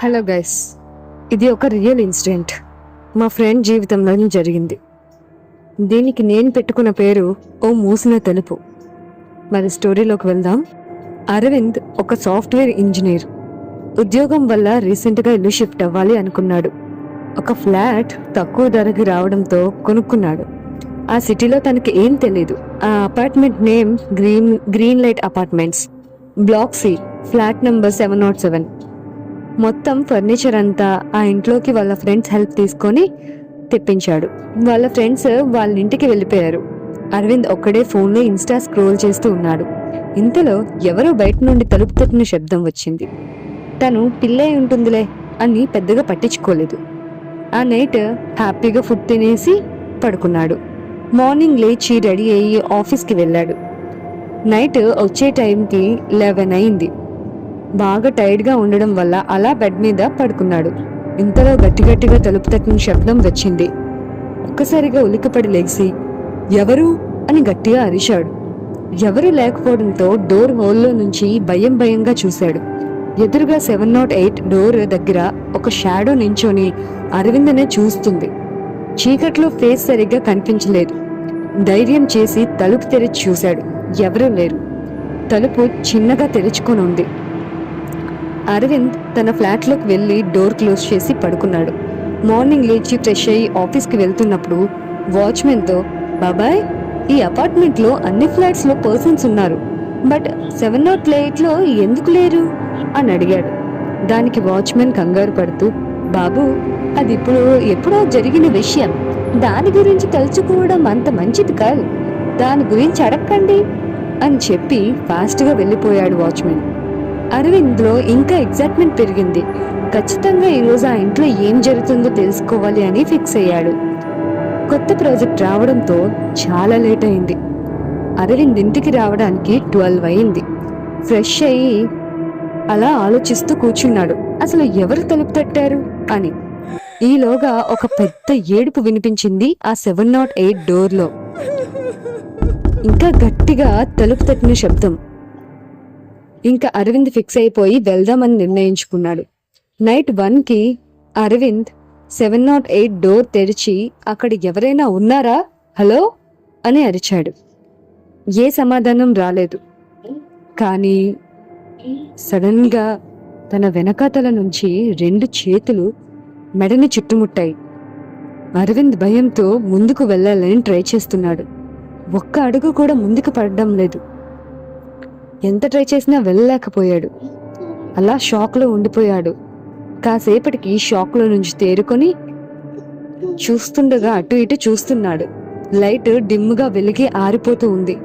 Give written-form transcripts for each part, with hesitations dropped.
Hello guys, ఇది ఒక real incident. మా ఫ్రెండ్ జీవితంలోనే జరిగింది. దీనికి నేను పెట్టుకున్న పేరు ఓ మూసిన తలుపు. మరి స్టోరీలోకి వెళ్దాం. అరవింద్ ఒక సాఫ్ట్వేర్ ఇంజనీర్. ఉద్యోగం వల్ల రీసెంట్గా ఇల్లు షిఫ్ట్ అవ్వాలి అనుకున్నాడు. ఒక ఫ్లాట్ తక్కువ ధరకి రావడంతో కొనుక్కున్నాడు. ఆ సిటీలో తనకి ఏం తెలీదు. ఆ apartment name green light apartments, block C, flat number 707. మొత్తం ఫర్నిచర్ అంతా ఆ ఇంట్లోకి వాళ్ళ ఫ్రెండ్స్ హెల్ప్ తీసుకొని తెప్పించాడు. వాళ్ళ ఫ్రెండ్స్ వాళ్ళ ఇంటికి వెళ్ళిపోయారు. అరవింద్ ఒక్కడే ఫోన్లో ఇన్స్టా స్క్రోల్ చేస్తూ ఉన్నాడు. ఇంతలో ఎవరో బయట నుండి తలుపు తట్టిన శబ్దం వచ్చింది. తను పిల్లే ఉంటుందిలే అని పెద్దగా పట్టించుకోలేదు. ఆ నైట్ హ్యాపీగా ఫుడ్ తినేసి పడుకున్నాడు. మార్నింగ్ లేచి రెడీ అయ్యి ఆఫీస్కి వెళ్ళాడు. నైట్ వచ్చే టైంకి 11 అయింది. బాగా టైర్డ్గా ఉండడం వల్ల అలా బెడ్ మీద పడుకున్నాడు. ఇంతలో గట్టిగా తలుపు తట్టిన శబ్దం వచ్చింది. ఒక్కసారిగా ఉలిక్కిపడి లేచి ఎవరు అని గట్టిగా అరిచాడు. ఎవరు లేకపోవడంతో డోర్ హోల్లో నుంచి భయంగా చూశాడు. ఎదురుగా 708 డోర్ దగ్గర ఒక షాడో నించొని అరవిందనే చూస్తుంది. చీకట్లో ఫేస్ సరిగ్గా కనిపించలేదు. ధైర్యం చేసి తలుపు తెరిచి చూశాడు. ఎవరూ లేరు. తలుపు చిన్నగా తెరుచుకొని ఉంది. అరవింద్ తన ఫ్లాట్లోకి వెళ్ళి డోర్ క్లోజ్ చేసి పడుకున్నాడు. మార్నింగ్ లేచి ఫ్రెష్ అయ్యి ఆఫీస్కి వెళ్తున్నప్పుడు వాచ్మెన్తో, బాబాయ్, ఈ అపార్ట్మెంట్లో అన్ని ఫ్లాట్స్లో పర్సన్స్ ఉన్నారు, బట్ 708లో ఎందుకు లేరు అని అడిగాడు. దానికి వాచ్మెన్ కంగారు పడుతూ, బాబు, అది ఎప్పుడో జరిగిన విషయం, దాని గురించి తలుచుకోవడం అంత మంచిది కాదు, దాని గురించి అడగండి అని చెప్పి ఫాస్ట్గా వెళ్ళిపోయాడు వాచ్మెన్. అరవింద్లో ఇంకా ఎగ్జైట్మెంట్ పెరిగింది. ఖచ్చితంగా ఈరోజు ఆ ఇంట్లో ఏం జరుగుతుందో తెలుసుకోవాలి అని ఫిక్స్ అయ్యాడు. కొత్త ప్రాజెక్ట్ రావడంతో చాలా లేట్ అయింది. అరవింద్ ఇంటికి రావడానికి 12 అయింది. ఫ్రెష్ అయ్యి అలా ఆలోచిస్తూ కూర్చున్నాడు. అసలు ఎవరు తలుపు తట్టారు అని. ఈలోగా ఒక పెద్ద ఏడుపు వినిపించింది ఆ 708 డోర్లో. ఇంకా గట్టిగా తలుపు తట్టిన శబ్దం. ఇంకా అరవింద్ ఫిక్స్ అయిపోయి వెళ్దామని నిర్ణయించుకున్నాడు. నైట్ 1కి అరవింద్ 708 డోర్ తెరిచి అక్కడ ఎవరైనా ఉన్నారా, హలో అని అరిచాడు. ఏ సమాధానం రాలేదు. కానీ సడన్ గా తన వెనకాతల నుంచి 2 చేతులు మెడని చుట్టుముట్టాయి. అరవింద్ భయంతో ముందుకు వెళ్ళాలని ట్రై చేస్తున్నాడు. ఒక్క అడుగు కూడా ముందుకు పడడం లేదు. ఎంత ట్రై చేసినా వెళ్ళలేకపోయాడు. అలా షాక్లో ఉండిపోయాడు. కాసేపటికి షాక్లో నుంచి తేరుకొని చూస్తుండగా అటు ఇటు చూస్తున్నాడు. లైట్ డిమ్గా వెలిగి ఆరిపోతూ ఉంది.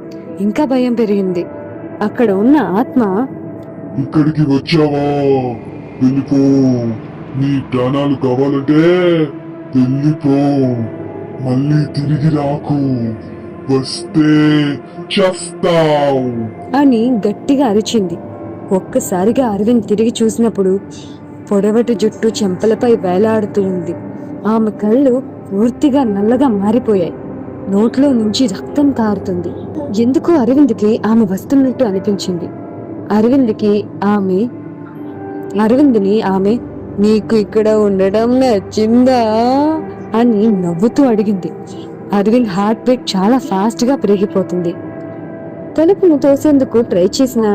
ఇంకా భయం పెరిగింది. అక్కడ ఉన్న ఆత్మ, ఇక్కడికి వచ్చావా, వెళ్ళిపో, నీ ప్రాణాలు కావాలంటే వెళ్ళిపో, మళ్ళీ తిరిగి రాకు, వస్తే చస్తావు అని గట్టిగా అరిచింది. ఒక్కసారిగా అరవింద్ తిరిగి చూసినప్పుడు పొడవటి జుట్టు చెంపలపై వేలాడుతూ ఉంది. ఆమె కళ్ళు పూర్తిగా నల్లగా మారిపోయాయి. నోట్లో నుంచి రక్తం కారుతుంది. ఎందుకో అరవింద్కి ఆమె వస్తున్నట్టు అనిపించింది. అరవింద్ని ఆమె నీకు ఇక్కడ ఉండడం నచ్చిందా అని నవ్వుతూ అడిగింది. అరవింద్ హార్ట్ బీట్ చాలా ఫాస్ట్గా పెరిగిపోతుంది. తలుపును తోసేందుకు ట్రై చేసినా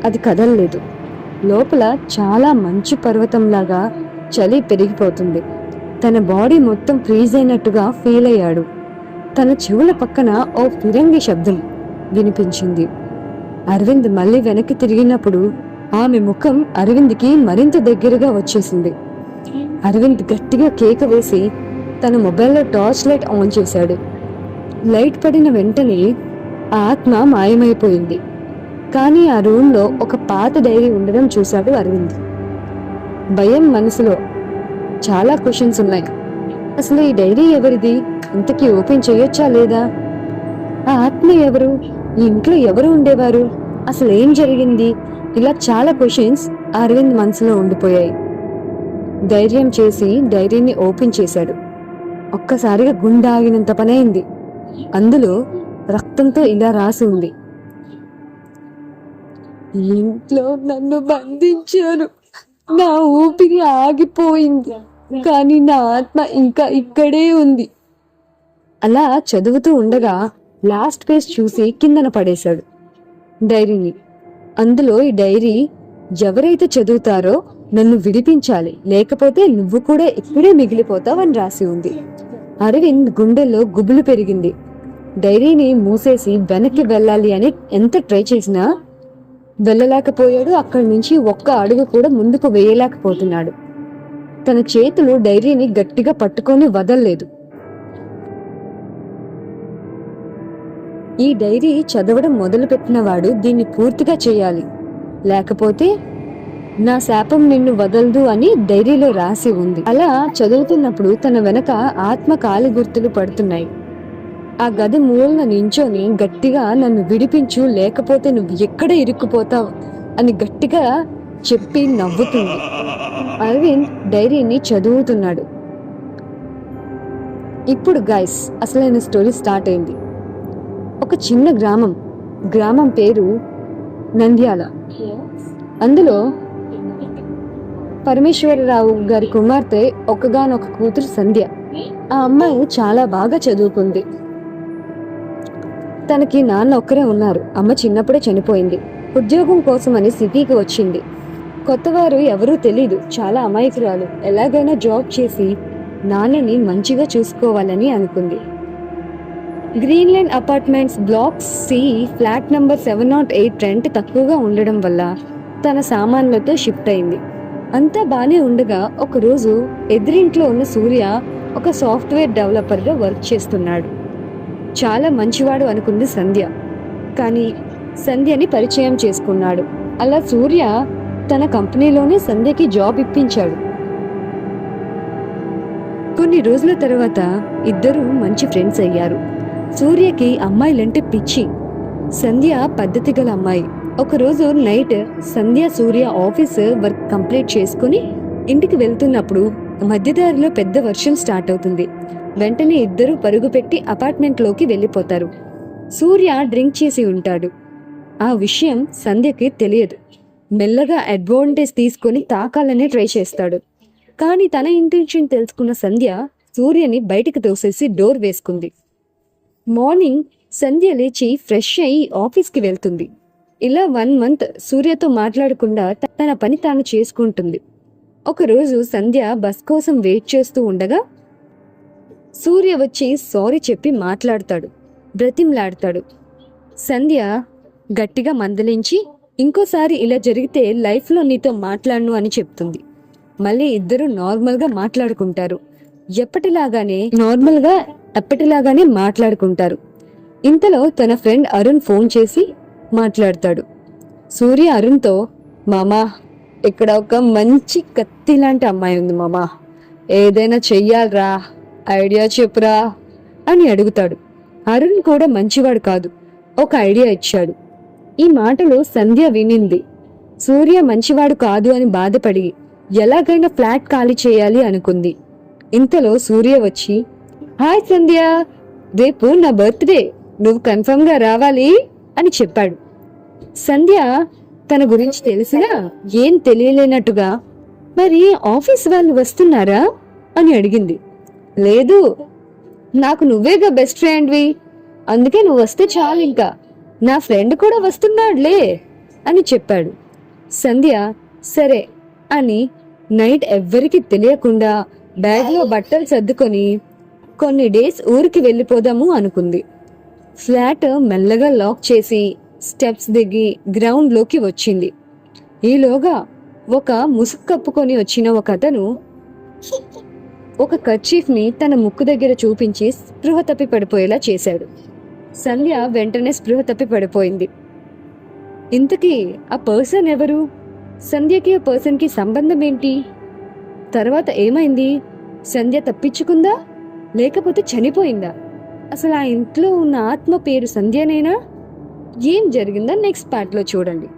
అది కదలలేదు. లోపల చాలా మంచు పర్వతంలాగా చలి పెరిగిపోతుంది. తన బాడీ మొత్తం ఫ్రీజ్ అయినట్టుగా ఫీల్ అయ్యాడు. తన చెవుల పక్కన ఓ ఫిరంగి శబ్దం వినిపించింది. అరవింద్ మళ్ళీ వెనక్కి తిరిగినప్పుడు ఆమె ముఖం అరవింద్కి మరింత దగ్గరగా వచ్చేసింది. అరవింద్ గట్టిగా కేక వేసి తన మొబైల్లో టార్చ్ లైట్ ఆన్ చేశాడు. లైట్ పడిన వెంటనే ఆ ఆత్మ మాయమైపోయింది. కానీ ఆ రూమ్లో ఒక పాత డైరీ ఉండడం చూశాడు అరవింద్. భయం మనసులో. చాలా క్వశ్చన్స్ ఉన్నాయి. అసలు ఈ డైరీ ఎవరిది? ఇంతకీ ఓపెన్ చేయొచ్చా లేదా? ఆ ఆత్మ ఎవరు? ఈ ఇంట్లో ఎవరు ఉండేవారు? అసలు ఏం జరిగింది? ఇలా చాలా క్వశ్చన్స్ అరవింద్ మనసులో ఉండిపోయాయి. ధైర్యం చేసి డైరీని ఓపెన్ చేశాడు. ఒక్కసారిగా గుండె ఆగినంత పనైంది. అందులో రక్తంతో ఇలా రాసి ఉంది, ఇంట్లో నన్ను బంధించారు, నా ఊపిరి ఆగిపోయింది, కానీ నా ఆత్మ ఇంకా ఇక్కడే ఉంది. అలా చదువుతూ ఉండగా లాస్ట్ పేజ్ చూసి కిందన పడేశాడు డైరీని. అందులో ఈ డైరీ, ఎవరైతే చదువుతారో నన్ను విడిపించాలి, లేకపోతే నువ్వు కూడా ఇక్కడే మిగిలిపోతావు అని రాసి ఉంది. అరవింద్ గుండెల్లో గుబులు పెరిగింది. డైరీని మూసేసి వెనక్కి వెళ్ళాలి అని ఎంత ట్రై చేసినా వెళ్ళలేకపోయాడు. అక్కడి నుంచి ఒక్క అడుగు కూడా ముందుకు వేయలేకపోతున్నాడు. తన చేతులు డైరీని గట్టిగా పట్టుకొని వదల్లేదు. ఈ డైరీ చదవడం మొదలుపెట్టిన వాడు దీన్ని పూర్తిగా చేయాలి, లేకపోతే నా శాపం నిన్ను వదలదు అని డైరీలో రాసి ఉంది. అలా చదువుతున్నప్పుడు తన వెనక ఆత్మ కాలి గుర్తులు పడుతున్నాయి. ఆ గది మూలన నించొని గట్టిగా నన్ను విడిపించు, లేకపోతే నువ్వు ఎక్కడ ఇరుక్కుపోతావు అని గట్టిగా చెప్పి నవ్వుతుంది. అరవింద్ డైరీని చదువుతున్నాడు. ఇప్పుడు గైస్, అసలైన స్టోరీ స్టార్ట్ అయింది. ఒక చిన్న గ్రామం పేరు నంద్యాల. అందులో పరమేశ్వరరావు గారి కుమార్తె ఒక్కగానొక కూతురు సంధ్య. ఆ అమ్మాయి చాలా బాగా చదువుకుంది. తనకి నాన్న ఒక్కరే ఉన్నారు. అమ్మ చిన్నప్పుడే చనిపోయింది. ఉద్యోగం కోసమని సిటీకి వచ్చింది. కొత్తవారు ఎవరూ తెలీదు. చాలా అమాయకురాలు. ఎలాగైనా జాబ్ చేసి నాన్నని మంచిగా చూసుకోవాలని అనుకుంది. Greenland apartments block C flat number 708 rent తక్కువగా ఉండడం వల్ల తన సామాన్లతో షిఫ్ట్ అయింది. అంతా బానే ఉండగా ఒకరోజు ఎదురింట్లో ఉన్న సూర్య ఒక సాఫ్ట్వేర్ డెవలపర్గా వర్క్ చేస్తున్నాడు. చాలా మంచివాడు అనుకుంది సంధ్య. కానీ సంధ్యని పరిచయం చేసుకున్నాడు. అలా సూర్య తన కంపెనీలోనే సంధ్యకి జాబ్ ఇప్పించాడు. కొన్ని రోజుల తర్వాత ఇద్దరు మంచి ఫ్రెండ్స్ అయ్యారు. సూర్యకి అమ్మాయిలంటే పిచ్చి. సంధ్య పద్ధతి గల అమ్మాయి. ఒకరోజు నైట్ సంధ్య సూర్య ఆఫీస్ వర్క్ కంప్లీట్ చేసుకుని ఇంటికి వెళ్తున్నప్పుడు మధ్యదారిలో పెద్ద వర్షం స్టార్ట్ అవుతుంది. వెంటనే ఇద్దరు పరుగు పెట్టి అపార్ట్మెంట్లోకి వెళ్ళిపోతారు. సూర్య డ్రింక్ చేసి ఉంటాడు. ఆ విషయం సంధ్యకి తెలియదు. మెల్లగా అడ్వాంటేజ్ తీసుకొని తాకాలని ట్రై చేస్తాడు. కానీ తన ఇంటెన్షన్ తెలుసుకున్న సంధ్య సూర్యని బయటికి తోసేసి డోర్ వేసుకుంది. మార్నింగ్ సంధ్య లేచి ఫ్రెష్ అయ్యి ఆఫీస్కి వెళ్తుంది. ఇలా 1 మంత్ సూర్యతో మాట్లాడకుండా తన పని తాను చేసుకుంటుంది. ఒకరోజు సంధ్య బస్ కోసం వెయిట్ చేస్తూ ఉండగా సూర్య వచ్చి సారీ చెప్పి మాట్లాడతాడు, బ్రతిమలాడతాడు. సంధ్య గట్టిగా మందలించి ఇంకోసారి ఇలా జరిగితే లైఫ్లో నీతో మాట్లాడను అని చెప్తుంది. మళ్ళీ ఇద్దరు నార్మల్గా మాట్లాడుకుంటారు. ఎప్పటిలాగానే మాట్లాడుకుంటారు. ఇంతలో తన ఫ్రెండ్ అరుణ్ ఫోన్ చేసి మాట్లాడతాడు. సూర్య అరుణ్తో, మామా, ఇక్కడ ఒక మంచి కత్తి లాంటి అమ్మాయి ఉంది మామా, ఏదైనా చెయ్యాలరా, ఐడియా చెప్పురా అని అడుగుతాడు. అరుణ్ కూడా మంచివాడు కాదు, ఒక ఐడియా ఇచ్చాడు. ఈ మాటలు సంధ్య వినింది. సూర్య మంచివాడు కాదు అని బాధపడి ఎలాగైనా ఫ్లాట్ ఖాళీ చేయాలి అనుకుంది. ఇంతలో సూర్య వచ్చి, హాయ్ సంధ్య, రేపు నా బర్త్డే, నువ్వు కన్ఫర్మ్ గా రావాలి అని చెప్పాడు. సంధ్య తన గురించి తెలిసినా ఏం తెలియలేనట్టుగా, మరి ఆఫీస్ వాళ్ళు వస్తున్నారా అని అడిగింది. లేదు, నాకు నువ్వేగా బెస్ట్ ఫ్రెండ్వి, అందుకే నువ్వు వస్తే చాలు, ఇంకా నా ఫ్రెండ్ కూడా వస్తున్నాడులే అని చెప్పాడు. సంధ్య సరే అని నైట్ ఎవ్వరికి తెలియకుండా బ్యాగ్లో బట్టలు సర్దుకొని కొన్ని డేస్ ఊరికి వెళ్ళిపోదాము అనుకుంది. ఫ్లాట్ మెల్లగా లాక్ చేసి స్టెప్స్ దిగి గ్రౌండ్లోకి వచ్చింది. ఈలోగా ఒక ముసుగు కప్పుకొని వచ్చిన ఒక అతను ఒక కర్చీఫ్ని తన ముక్కు దగ్గర చూపించి స్పృహ తప్పి పడిపోయేలా చేశాడు. సంధ్య వెంటనే స్పృహ తప్పి పడిపోయింది. ఇంతకీ ఆ పర్సన్ ఎవరు? సంధ్యకి ఆ పర్సన్కి సంబంధం ఏంటి? తర్వాత ఏమైంది? సంధ్య తప్పించుకుందా లేకపోతే చనిపోయిందా? అసలు ఆ ఇంట్లో ఉన్న ఆత్మ పేరు సంధ్యనేనా? ఏం జరిగిందో నెక్స్ట్ పార్ట్లో చూడండి.